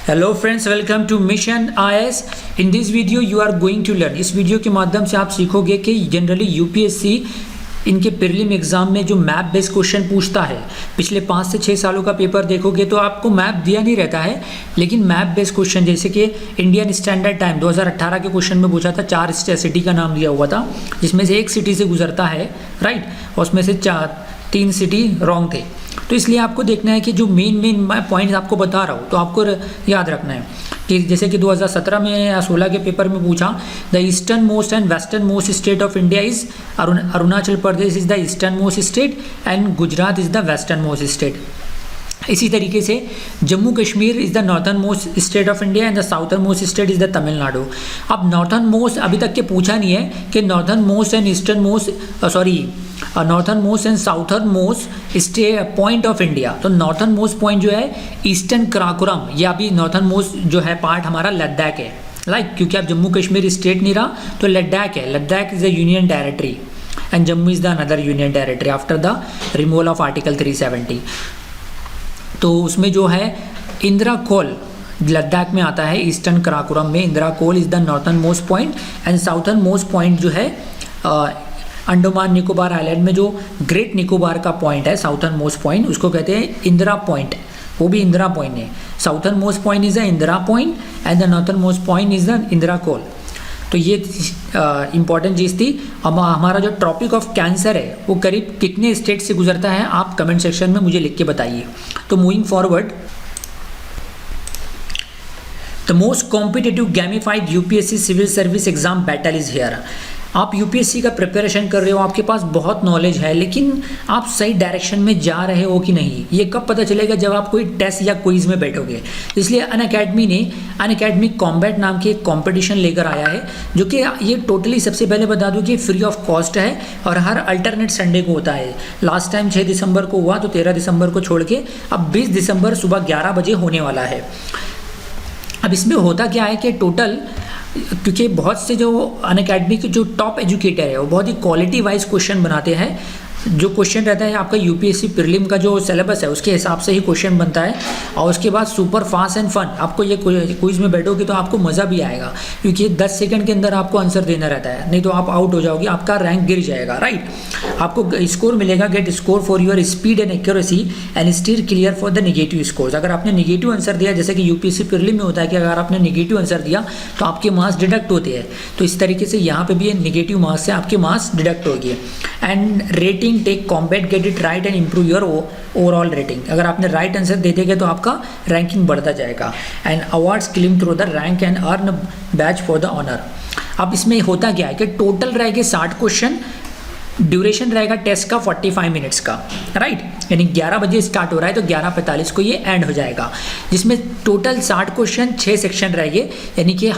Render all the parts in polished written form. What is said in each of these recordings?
Hello friends, welcome to mission IAS. In this video you are going to learn. इस वीडियो के माध्यम से आप सीखोगे कि जनरली यूपीएससी इनके प्रीलिम एग्जाम में जो मैप बेस्ड क्वेश्चन पूछता है, पिछले 5 से 6 सालों का पेपर देखोगे तो आपको मैप दिया नहीं रहता है, लेकिन मैप बेस्ड क्वेश्चन जैसे कि इंडियन स्टैंडर्ड टाइम 2018 के क्वेश्चन में पूछा था, 4 सिटी का नाम दिया हुआ था जिसमें से एक सिटी से गुजरता है, राइट, और उसमें से 3 सिटी रॉन्ग थे। तो इसलिए आपको देखना है कि जो मेन पॉइंट्स आपको बता रहा हूँ तो आपको याद रखना है कि जैसे कि 2017 में या 16 के पेपर में पूछा, the eastern most and western most state of India is Arunachal Pradesh is the eastern most state and Gujarat is the western most state. इसी तरीके से Jammu Kashmir is the northern most state of India and the southern most state is the Tamil Nadu. अब northern most अभी तक के पूछा नहीं है कि northern most and eastern most northern most and southern most point of India. तो नॉर्थन मोस्ट पॉइंट जो है ईस्टर्न कराकोरम, या अभी नॉर्थन मोस्ट जो है पार्ट हमारा लद्दाख है, लाइक क्योंकि अब जम्मू कश्मीर स्टेट नहीं रहा तो लद्दाख है। Ladakh is a union territory and Jammu is the another union territory after the removal of article 370। तो उसमें जो है इंदिरा कोल लद्दाख में आता है, ईस्टर्न कराकोरम में Indira col is the northern most point and southern most point जो है अंडमान निकोबार आइलैंड में जो ग्रेट निकोबार का पॉइंट है, साउथर्न मोस्ट पॉइंट, उसको कहते हैं इंदिरा पॉइंट, वो भी इंदिरा पॉइंट है। Southern most point is the Indira point and the northernmost point is the Indira col. तो ये इंपॉर्टेंट चीज़ थी। अब हमारा जो टॉपिक ऑफ कैंसर है वो करीब कितने स्टेट से गुजरता है, आप कमेंट सेक्शन में मुझे लिख के बताइए। तो moving forward, the most competitive gamified UPSC civil service exam battle is here. आप यूपीएससी का प्रिपरेशन कर रहे हो, आपके पास बहुत नॉलेज है, लेकिन आप सही डायरेक्शन में जा रहे हो कि नहीं, ये कब पता चलेगा, जब आप कोई टेस्ट या क्विज में बैठोगे। इसलिए अनअकैडमी ने अनअकैडमी कॉम्बैट नाम की एक कॉम्पिटिशन लेकर आया है, जो कि ये टोटली सबसे पहले बता दूं कि फ्री ऑफ कॉस्ट है और हर अल्टरनेट संडे को होता है। लास्ट टाइम 6 दिसंबर को हुआ, तो 13 दिसंबर को छोड़ के अब 20 दिसंबर सुबह 11 बजे होने वाला है। अब इसमें होता क्या है कि टोटल, क्योंकि बहुत से जो अनअकैडमी के जो टॉप एजुकेटर है वो बहुत ही क्वालिटी वाइज क्वेश्चन बनाते हैं। जो क्वेश्चन रहता है आपका यूपीएससी प्रीलिम का जो सिलेबस है उसके हिसाब से ही क्वेश्चन बनता है, और उसके बाद सुपर फास्ट एंड फन। आपको ये क्विज में बैठोगे तो आपको मज़ा भी आएगा, क्योंकि 10 सेकंड के अंदर आपको आंसर देना रहता है, नहीं तो आप आउट हो जाओगे, आपका रैंक गिर जाएगा, राइट। आपको स्कोर मिलेगा, get score for your speed and accuracy and steer clear for the negative scores. अगर आपने निगेटिव आंसर दिया, जैसे कि यूपीएससी प्रीलिम में होता है कि अगर आपने निगेटिव आंसर दिया तो आपके मार्क्स डिडक्ट होते हैं, तो इस तरीके से यहाँ पे भी निगेटिव मार्क्स से आपके मार्क्स डिडक्ट होगी। And rating take combat, get it right and improve your overall rating. अगर आपने राइट आंसर दे देंगे तो आपका रैंकिंग बढ़ता जाएगा। And awards claim through the rank and earn badge for the honour. अब इसमें होता क्या है कि टोटल रहेंगे 60 क्वेश्चन, ड्यूरेशन रहेगा टेस्ट का 45 मिनट्स का, राइट, यानी 11 बजे स्टार्ट हो रहा है तो 11:45 को ये एंड हो जाएगा, जिसमें टोटल 60 क्वेश्चन 6 सेक्शन रहेंगे, यानी कि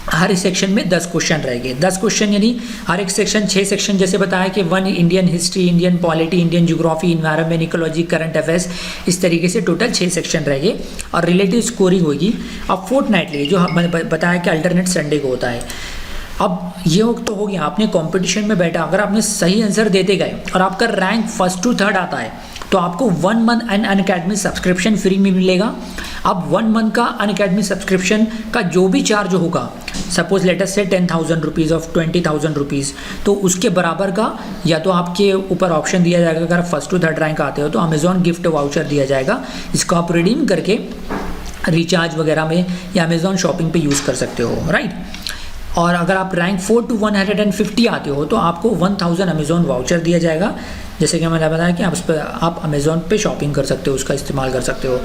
हर सेक्शन में 10 क्वेश्चन रहेंगे। 10 क्वेश्चन यानी हर एक सेक्शन 6 सेक्शन, जैसे बताया कि 1 Indian history, Indian polity, Indian geography, environment, ecology, current affairs, इस तरीके से टोटल 6 सेक्शन रहेंगे और रिलेटिव स्कोरिंग होगी। अब फोर्टनाइटली जो मैंने बताया कि अल्टरनेट संडे को होता है। अब ये तो हो गया, आपने कंपटीशन में बैठा, अगर आपने सही आंसर देते गए और आपका रैंक 1st to 3rd आता है तो आपको 1 मंथ अनअकैडमी सब्सक्रिप्शन फ्री में मिलेगा। अब 1 मंथ का अनअकैडमी सब्सक्रिप्शन का जो भी चार्ज होगा, suppose let's say 10,000 rupees of 20,000 rupees, तो उसके बराबर का या तो आपके ऊपर ऑप्शन दिया जाएगा, अगर 1st to 3rd रैंक आते हो तो अमेजॉन गिफ्ट वाउचर दिया जाएगा, इसको आप रिडीम करके रिचार्ज वगैरह में या अमेजॉन शॉपिंग पे यूज़ कर सकते हो, राइट। और अगर आप रैंक 4 to 150 आते हो तो आपको 1000 अमेजॉन वाउचर दिया जाएगा, जैसे कि मैंने बताया कि आप उस पर आप अमेजॉन पे शॉपिंग कर सकते हो, उसका इस्तेमाल कर सकते हो।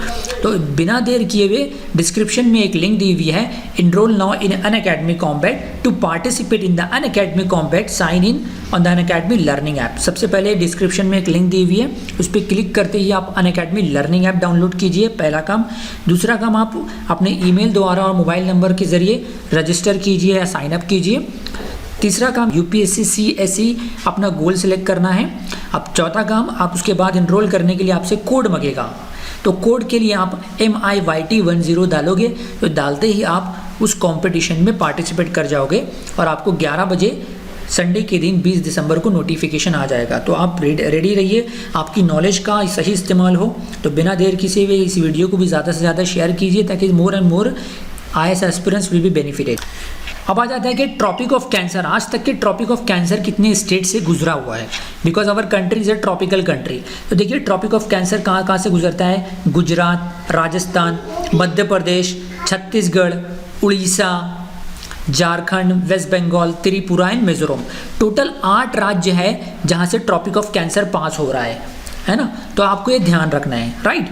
तो बिना देर किए हुए डिस्क्रिप्शन में एक लिंक दी हुई है, enrol now in Unacademy combat to participate in the Unacademy combat, sign in on the Unacademy learning app. सबसे पहले डिस्क्रिप्शन में एक लिंक दी हुई है, उस पर क्लिक करते ही आप अनअकैडमी लर्निंग ऐप डाउनलोड कीजिए, पहला काम। दूसरा काम, आप अपने ईमेल द्वारा और मोबाइल नंबर के जरिए रजिस्टर कीजिए या साइन अप कीजिए। तीसरा काम, यूपीएससी सीएसई अपना गोल सेलेक्ट करना है। अब चौथा काम, आप उसके बाद इनरोल करने के लिए आपसे कोड मांगेगा, तो कोड के लिए आप MIYT10 डालोगे, तो डालते ही आप उस कंपटीशन में पार्टिसिपेट कर जाओगे और आपको 11 बजे संडे के दिन 20 दिसंबर को नोटिफिकेशन आ जाएगा। तो आप रेडी रहिए, आपकी नॉलेज का सही इस्तेमाल हो। तो बिना देर किसी भी इस वीडियो को भी ज़्यादा से ज़्यादा शेयर कीजिए ताकि more and more IAS aspirants will be benefited. अब आ जाता है कि ट्रॉपिक ऑफ कैंसर, आज तक के ट्रॉपिक ऑफ कैंसर कितने स्टेट से गुजरा हुआ है, because our country is a tropical country. तो देखिए ट्रॉपिक ऑफ कैंसर कहाँ कहाँ से गुजरता है, Gujarat, Rajasthan, Madhya Pradesh, Chhattisgarh, Orissa, Jharkhand, West Bengal, Tripura and Mizoram. Total 8 राज्य है जहाँ से ट्रॉपिक ऑफ कैंसर पास हो रहा है ना। तो आपको ये ध्यान रखना है, राइट।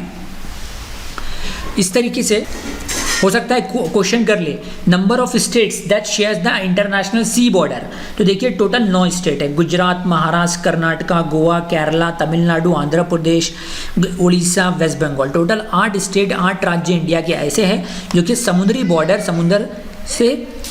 इस तरीके से हो सकता है क्वेश्चन कर ले, number of states that shares the international sea border. तो देखिए टोटल 9 स्टेट है, Gujarat, Maharashtra, Karnataka, Goa, Kerala, Tamil Nadu, Andhra Pradesh, Orissa, West Bengal. Total 8 state, 8 राज्य इंडिया के ऐसे हैं जो कि समुद्री बॉर्डर, समुद्र से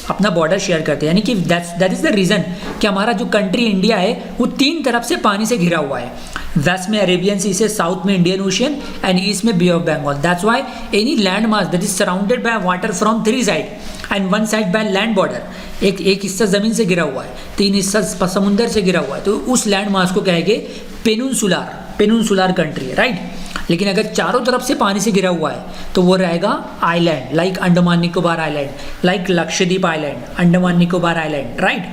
अपना बॉर्डर शेयर करते हैं। यानी कि दैट इज द रीजन कि हमारा जो कंट्री इंडिया है वो 3 तरफ से पानी से घिरा हुआ है। वेस्ट में अरेबियन सी से, साउथ में इंडियन ओशियन एंड ईस्ट में bay of Bengal. That's why any land mass that is surrounded by water from 3 side and 1 side by land border, एक हिस्सा जमीन से घिरा हुआ है, 3 हिस्सा समुद्र से घिरा हुआ है, तो उस लैंड मास को कहेंगे पेनिनसुलर कंट्री, राइट। लेकिन अगर चारों तरफ से पानी से घिरा हुआ है तो वो रहेगा island, like Andaman Nicobar island, like Lakshadweep island, Andaman Nicobar island, right.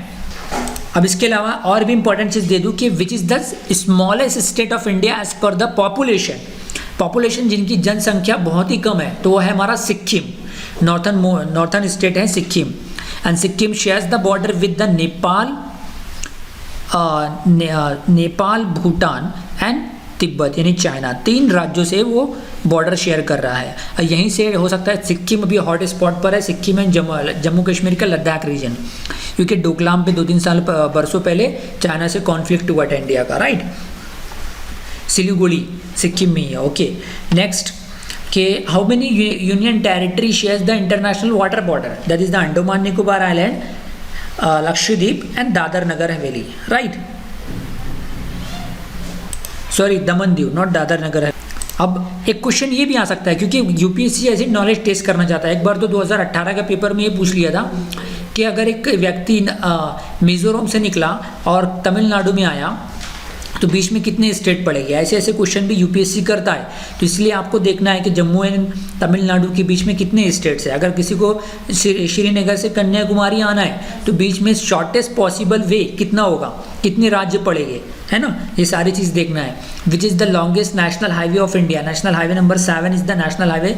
अब इसके अलावा और भी इंपॉर्टेंट चीज़ दे दूं कि which is the smallest state of India as per the population जिनकी जनसंख्या बहुत ही कम है, तो वो है हमारा सिक्किम। नॉर्थन स्टेट है Sikkim, and Sikkim shares the border with the Nepal, Bhutan and Tibet यानी चाइना। 3 राज्यों से वो बॉर्डर शेयर कर रहा है। यहीं से हो सकता है सिक्किम अभी हॉट स्पॉट पर है, सिक्किम एंड जम्मू कश्मीर का लद्दाख रीजन, क्योंकि डोकलाम पे 2-3 बरसों पहले चाइना से कॉन्फ्लिक्ट हुआ था इंडिया का, राइट। सिलीगुड़ी सिक्किम में ही है, ओके। नेक्स्ट के how many union territory shares the international water border, that is the Andaman Nicobar island, Lakshadweep and Dadra Nagar Haveli, right. Sorry, Daman Diu, not Dadar नगर है। अब एक क्वेश्चन ये भी आ सकता है, क्योंकि यूपीएससी ऐसी नॉलेज टेस्ट करना चाहता है। एक बार तो 2018 के पेपर में ये पूछ लिया था कि अगर एक व्यक्ति मिजोरम से निकला और तमिलनाडु में आया तो बीच में कितने स्टेट पड़ेंगे। ऐसे ऐसे क्वेश्चन भी यूपीएससी करता है। तो इसलिए आपको देखना है कि जम्मू एंड तमिलनाडु के बीच में कितने स्टेट्स हैं। अगर किसी को श्रीनगर से कन्याकुमारी आना है तो बीच में शॉर्टेस्ट पॉसिबल वे कितना होगा, कितने राज्य पड़ेंगे, है ना। ये सारी चीज़ देखना है। विच is the longest national highway of India, national highway number 7 is the national highway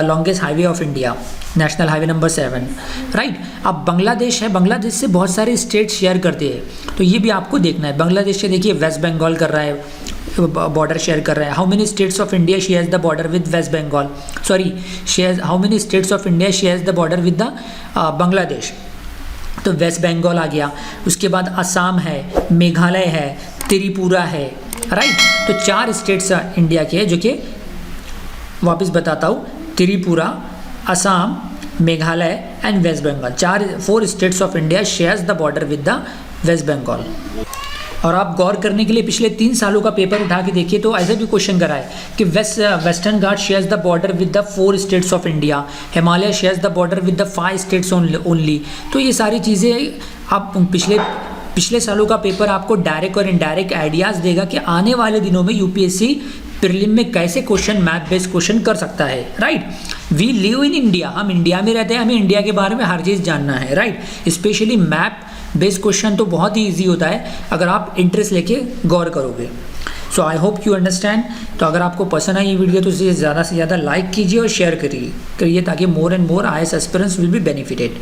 longest highway of India, national highway number 7, right. अब बांग्लादेश है, बांग्लादेश से बहुत सारे स्टेट शेयर करते हैं, तो ये भी आपको देखना है। बांग्लादेश से देखिए वेस्ट बंगाल कर रहा है, बॉर्डर शेयर कर रहा है। How many states of India shares the border with West Bengal, sorry shares, how many states of India shares the border with the Bangladesh. तो वेस्ट बंगाल आ गया, उसके बाद असम है, मेघालय है, त्रिपुरा है, राइट। तो 4 स्टेट्स इंडिया के हैं, जो कि वापस बताता हूँ, Tripura, Assam, Meghalaya and West Bengal. 4 states of India shares the border with the West Bengal. और आप गौर करने के लिए पिछले 3 सालों का पेपर उठा के देखिए तो ऐसे भी क्वेश्चन करा है कि western Ghat shares the border with the 4 states of India, Himalaya shares the border with the 5 states only. तो ये सारी चीज़ें आप पिछले सालों का पेपर आपको डायरेक्ट और इनडायरेक्ट आइडियाज़ देगा कि आने वाले दिनों में यूपीएससी प्रीलिम में कैसे क्वेश्चन, मैथ बेस्ड क्वेश्चन कर सकता है, right. We live in India, हम इंडिया में रहते हैं, हमें इंडिया के बारे में हर चीज़ जानना है, right. Specially map based question तो बहुत ही ईजी होता है अगर आप इंटरेस्ट लेके गौर करोगे। सो आई होप यू अंडरस्टैंड। तो अगर आपको पसंद आई ये वीडियो तो इसे ज़्यादा से ज़्यादा लाइक कीजिए और शेयर करिए ताकि more and more IAS aspirants will be benefited.